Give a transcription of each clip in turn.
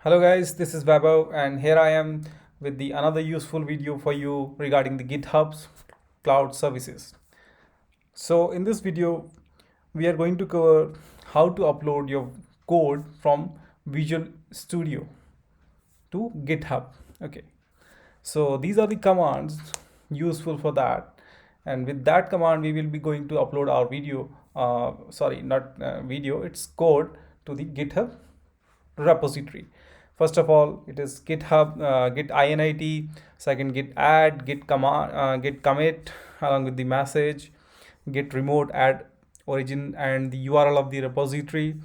Hello guys, this is Vaibhav and here I am with the another useful video for you regarding the GitHub's cloud services. So in this video, we are going to cover how to upload your code from Visual Studio to GitHub. Okay, so these are the commands useful for that. And with that command, we will be going to upload our video, sorry, not video, it's code to the GitHub repository. First of all, it is GitHub, git init, second git add, git command, git commit along with the message, git remote add origin and the URL of the repository.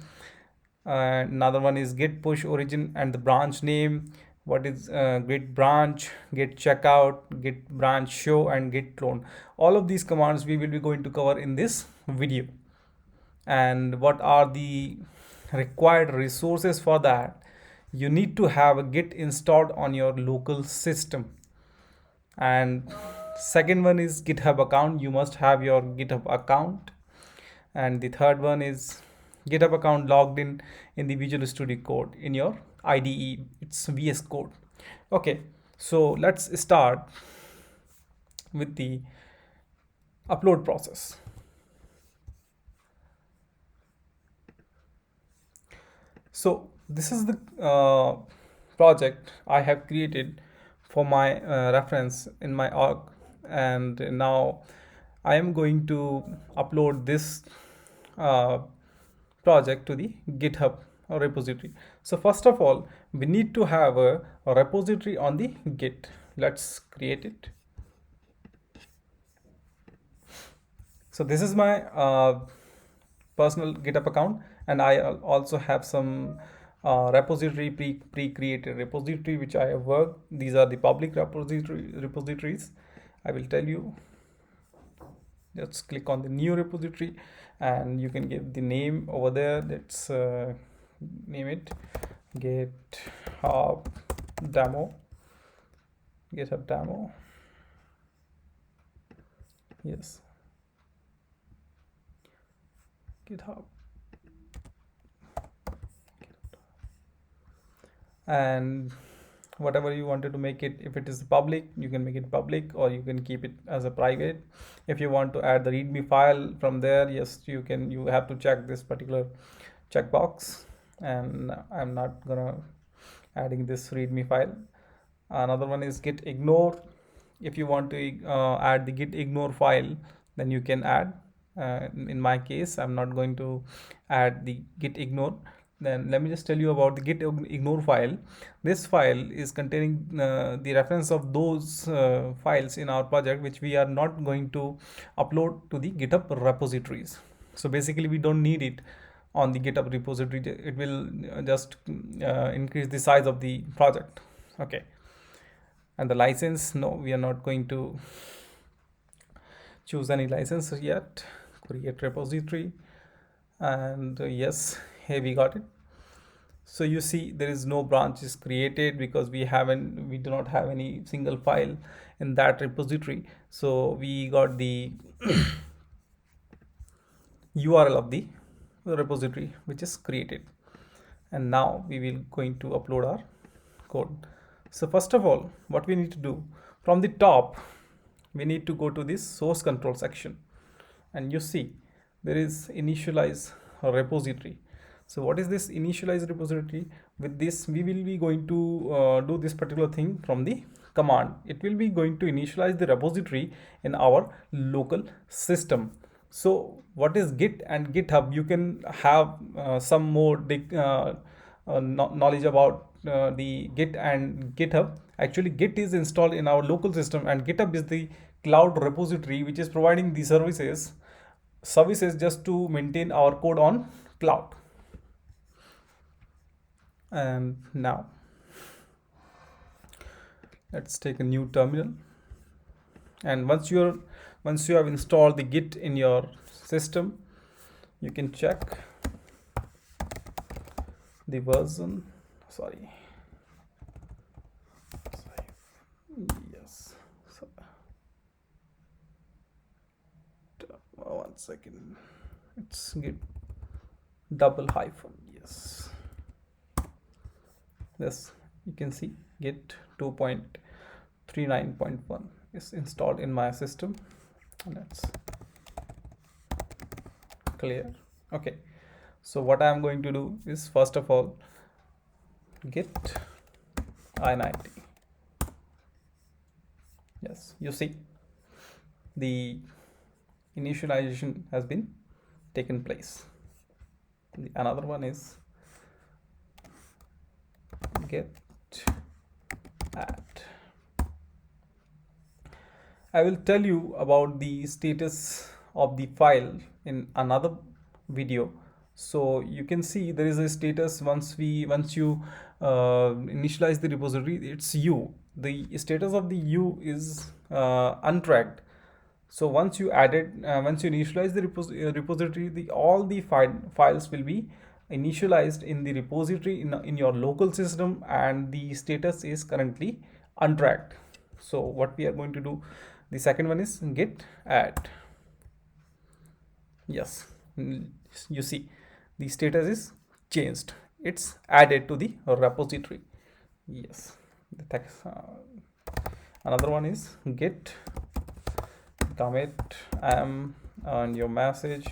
Another one is git push origin and the branch name. What is git branch, git checkout, git branch show, and git clone. All of these commands we will be going to cover in this video. And what are the required resources for that? You need to have a git installed on your local system. And second one is GitHub account. You must have your GitHub account. And the third one is GitHub account logged in the Visual Studio Code in your IDE. It's VS Code. Okay, so let's start with the upload process. So this is the project I have created for my reference in my org, and now I am going to upload this uh, project to the GitHub repository. So first of all, we need to have a repository on the Git. Let's create it. So this is my personal GitHub account, and I also have some repository pre-created repository which I have worked. These are the public repositories. I will tell you. Just click on the new repository, and you can give the name over there. Let's name it GitHub demo. GitHub demo. Yes. GitHub. And whatever you wanted to make it, if it is public, you can make it public, or you can keep it as a private. If you want to add the readme file from there, yes, you can. You have to check this particular checkbox, and I'm not gonna adding this readme file. Another one is git ignore. If you want to add the git ignore file, then you can add. In my case, I'm not going to add the git ignore. Then let me just tell you about the git ignore file. This file is containing the reference of those files in our project which we are not going to upload to the GitHub repositories. So basically we don't need it on the GitHub repository. It will just increase the size of the project. Okay, and the license, no, we are not going to choose any license yet. Create repository, and yes, here we got it. So you see there is no branches created because we do not have any single file in that repository. So we got the URL of the repository which is created, and now we will going to upload our code. So first of all, what we need to do, from the top we need to go to this source control section, and you see there is initialize repository. So what is this initialize repository? With this we will be going to do this particular thing from the command. It will be going to initialize the repository in our local system. So what is Git and GitHub? You can have some more knowledge about the Git and GitHub. Actually, Git is installed in our local system, and GitHub is the cloud repository which is providing the services just to maintain our code on cloud. And now let's take a new terminal, and once you have installed the Git in your system, you can check the version. Sorry. Yes. So, one second. It's Git double hyphen. Yes. This you can see git 2.39.1 is installed in my system. Let's clear. Okay, so what I'm going to do is, first of all, git I90. Yes, you see the initialization has been taken place. Another one is git add. I will tell you about the status of the file in another video. So you can see there is a status once you initialize the repository, it's U. The status of the U is untracked. So once you initialize the repository, all the files will be initialized in the repository in your local system, and the status is currently untracked. So what we are going to do, the second one is git add. Yes, you see the status is changed, it's added to the repository. Yes, the text, another one is git commit. I am on your message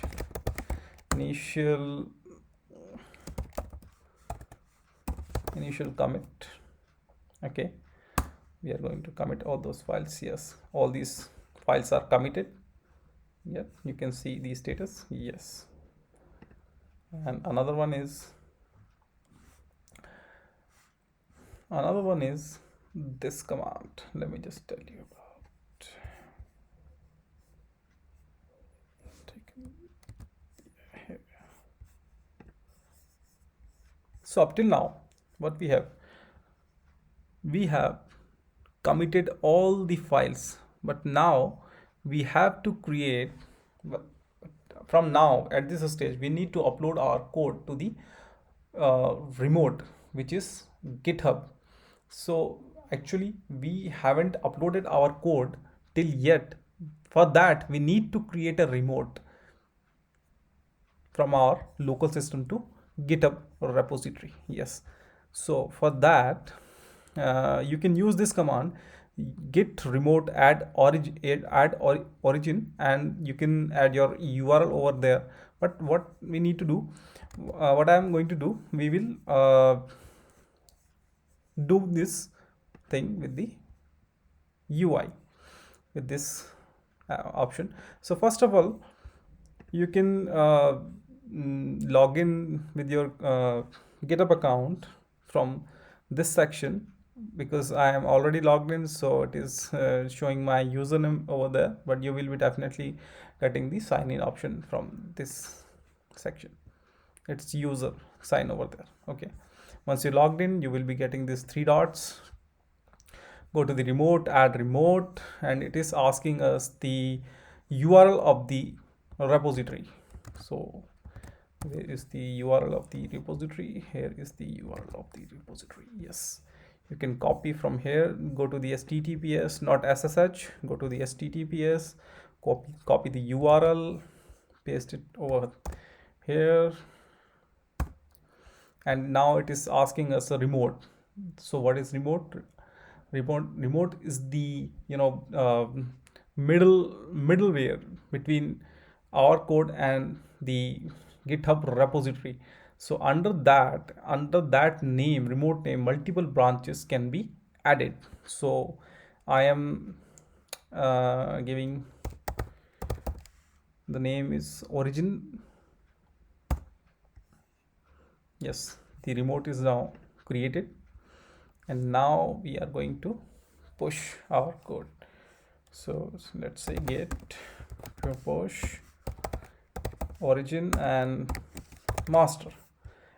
initial commit. Okay, we are going to commit all those files. Yes, all these files are committed. Yep, you can see the status. Yes, and another one is this command. Let me just tell you about. So up till now, what we have committed all the files, but now we have to create, from now at this stage we need to upload our code to the remote, which is GitHub. So actually we haven't uploaded our code till yet. For that we need to create a remote from our local system to GitHub repository. Yes, so for that you can use this command, git remote add origin, and you can add your URL over there. But what we need to do, what I am going to do, we will do this thing with the UI, with this option. So first of all, you can log in with your GitHub account from this section, because I am already logged in, so it is showing my username over there, but you will be definitely getting the sign in option from this section. It's user sign over there. Okay, once you logged in, you will be getting these three dots. Go to the remote, add remote, and it is asking us the URL of the repository. So where is the URL of the repository? Here is the URL of the repository. Yes, you can copy from here, go to the HTTPS, not SSH, go to the HTTPS, copy the URL, paste it over here, and now it is asking us a remote. So what is remote? Remote is the middleware between our code and the GitHub repository. So under that name, remote name, multiple branches can be added. So I am giving the name is origin. Yes, the remote is now created, and now we are going to push our code. So let's say git push origin and master.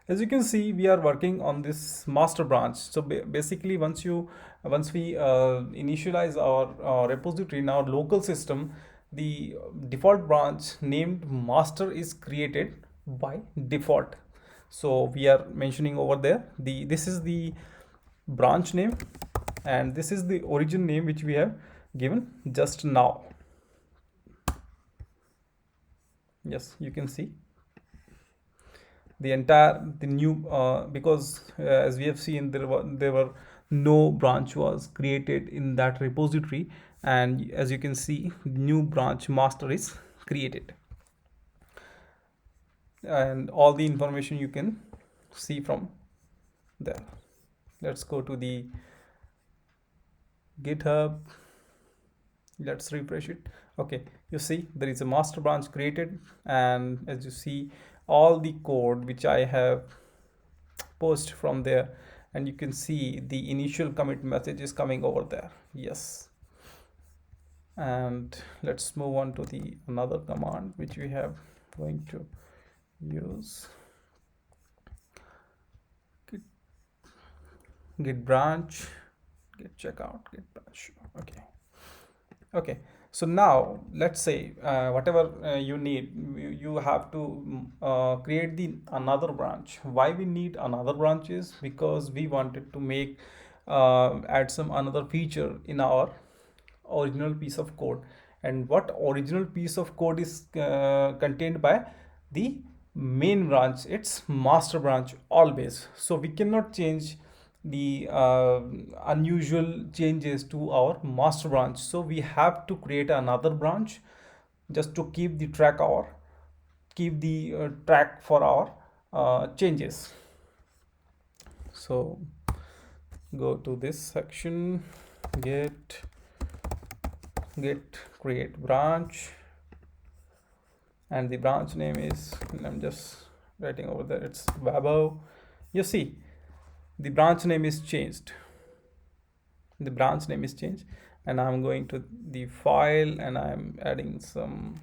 As you can see, we are working on this master branch. So basically once we initialize our repository in our local system, the default branch named master is created by default. So we are mentioning over there, this is the branch name, and this is the origin name which we have given just now. Yes, you can see. the new because as we have seen, there were no branch was created in that repository, and as you can see, new branch master is created, and all the information you can see from there. Let's go to the GitHub. Let's refresh it. Okay, you see there is a master branch created, and as you see, all the code which I have post from there, and you can see the initial commit message is coming over there. Yes, and let's move on to the another command which we have going to use. Git branch, git checkout, git branch. Okay, so now let's say whatever you need, you have to create the another branch. Why we need another branch is because we wanted to make add some another feature in our original piece of code. And what original piece of code is contained by the main branch, it's master branch always. So we cannot change the unusual changes to our master branch, so we have to create another branch just to keep the track for our changes. So go to this section, git create branch, and the branch name is, I'm just writing over there, it's Wabo. You see the branch name is changed, and I'm going to the file and I'm adding some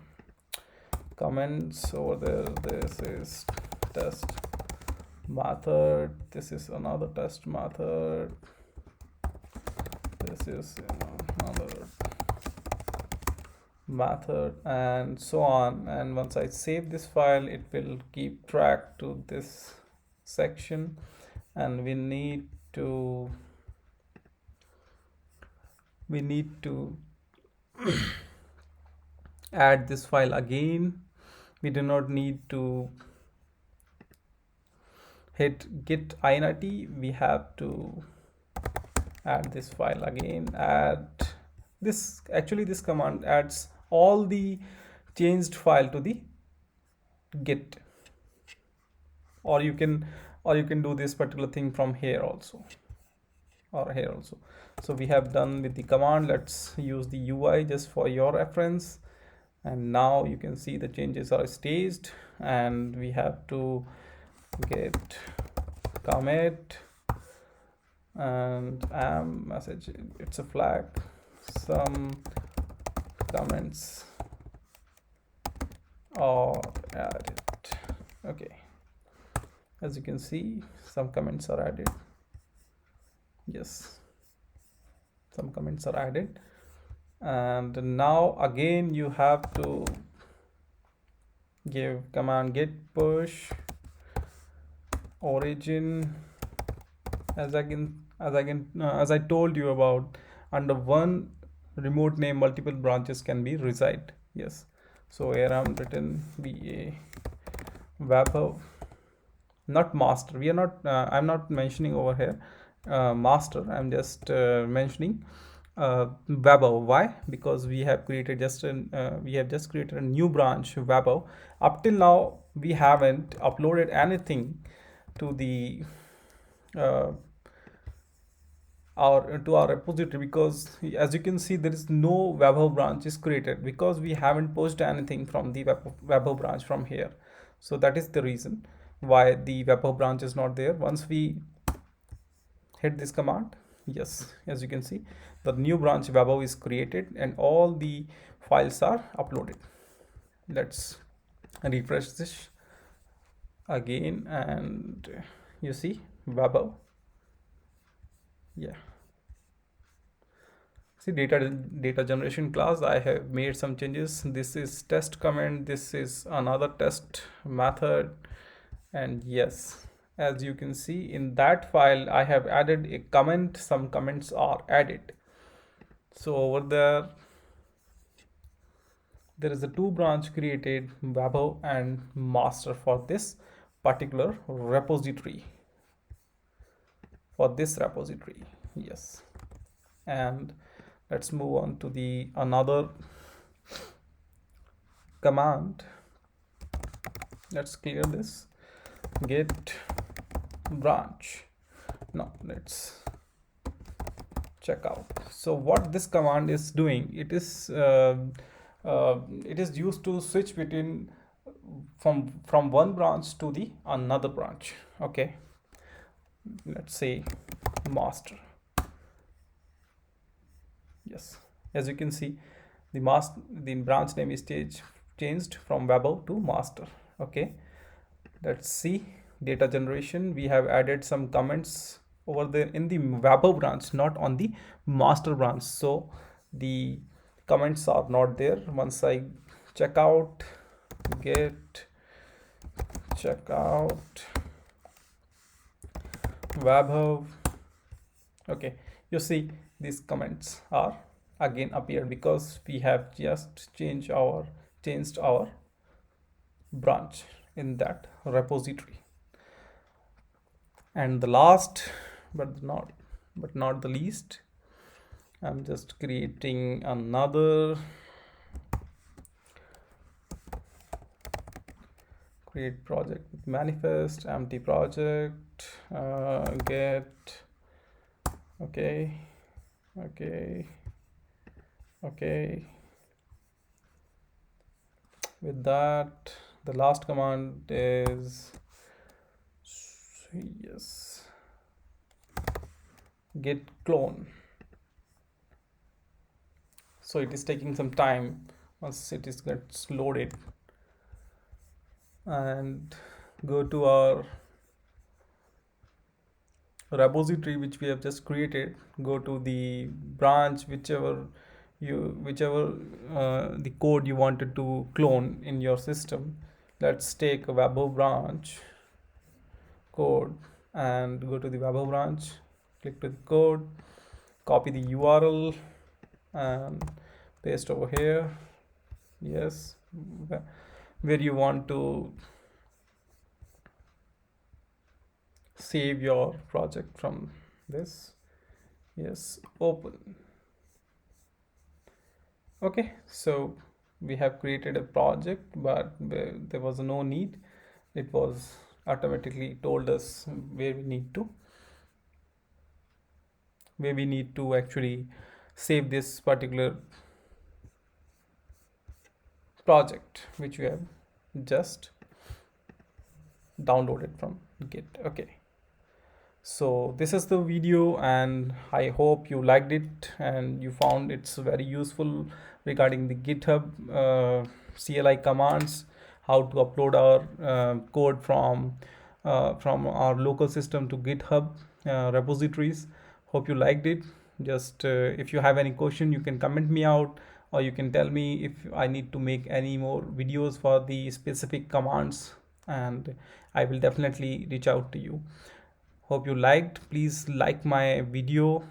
comments over there. This is test method, this is another test method, this is another method, and so on. And once I save this file, it will keep track to this section, and we need to add this file again. We do not need to hit git init, we have to add this file again. Add this, actually this command adds all the changed file to the git, or you can do this particular thing from here also, or here also. So we have done with the command. Let's use the UI just for your reference, and now you can see the changes are staged, and we have to get commit and message, it's a flag, some comments are added. Okay, as you can see, some comments are added. Yes, some comments are added. And now again you have to give command git push origin, as I told you about, under one remote name multiple branches can be reside. Yes, so here I'm written Wabo, not master. We are not I'm not mentioning over here master, I'm just mentioning Wabo. Why? Because we have created just created a new branch Wabo. Up till now we haven't uploaded anything to the our repository, because as you can see there is no Wabo branch is created, because we haven't posted anything from the Wabo branch from here. So that is the reason why the Wabo branch is not there. Once we hit this command, yes, as you can see the new branch Wabo is created and all the files are uploaded. Let's refresh this again, and you see Wabo. Yeah, see data generation class, I have made some changes. This is test comment, this is another test method, and yes, as you can see in that file I have added a comment, some comments are added. So over there is a two branch created, Wabo and master, for this particular repository, for this repository. Yes, and let's move on to the another command. Let's clear this. Git branch. Now let's check out. So what this command is doing, it is used to switch between from one branch to the another branch. Okay, let's say master. Yes, as you can see, the branch name is changed from Wabo to master. Okay, let's see data generation. We have added some comments over there in the Wabo branch, not on the master branch, so the comments are not there. Once I check out git checkout Wabo, okay, you see these comments are again appeared because we have just changed our branch in that repository. And the last but not the least, I'm just creating another create project with manifest empty project, get okay. With that, the last command is yes, git clone. So it is taking some time. Once it is gets loaded, and go to our repository which we have just created, go to the branch, whichever the code you wanted to clone in your system. Let's take a Wabo branch code and go to the Wabo branch, click to the code, copy the URL and paste over here. Yes, where you want to save your project from this. Yes, open. Okay, so we have created a project, but there was no need. It was automatically told us where we need to actually save this particular project which we have just downloaded from Git. Okay, so this is the video and I hope you liked it and you found it's very useful regarding the GitHub CLI commands, how to upload our code from our local system to GitHub repositories. Hope you liked it. Just if you have any question, you can comment me out, or you can tell me if I need to make any more videos for the specific commands, and I will definitely reach out to you. Hope you liked. Please like my video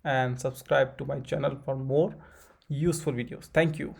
and subscribe to my channel for more useful videos. Thank you.